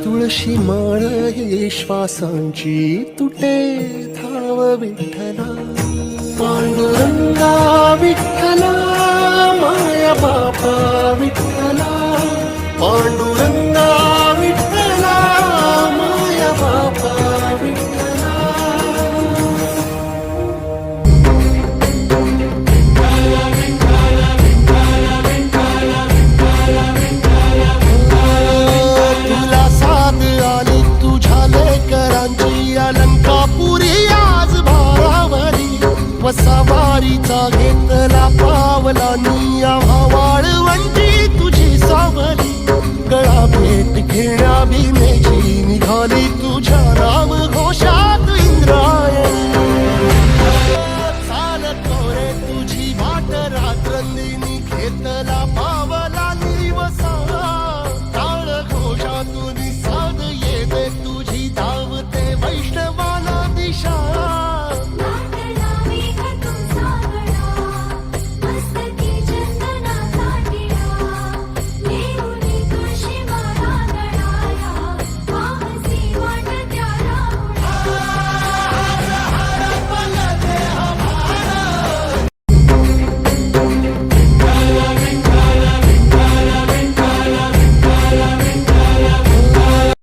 तुळशी माळ ही श्वासांची तुटे धाव विठ्ठला. पांडुरंगा विठ्ठला माया बापा विठ्ठला. पांडुरंगा विठ्ठला माया बापा विठ्ठला. तुला साथ आली तुझ्या लेकरांची अलंकापुरी आज भारावरी. वसावारीचा घेतला पावलांनी आम्हा वाळवंटी तुझी सावली. गळा भेट घेण्या भीमेची निघाली तुझ्या नाम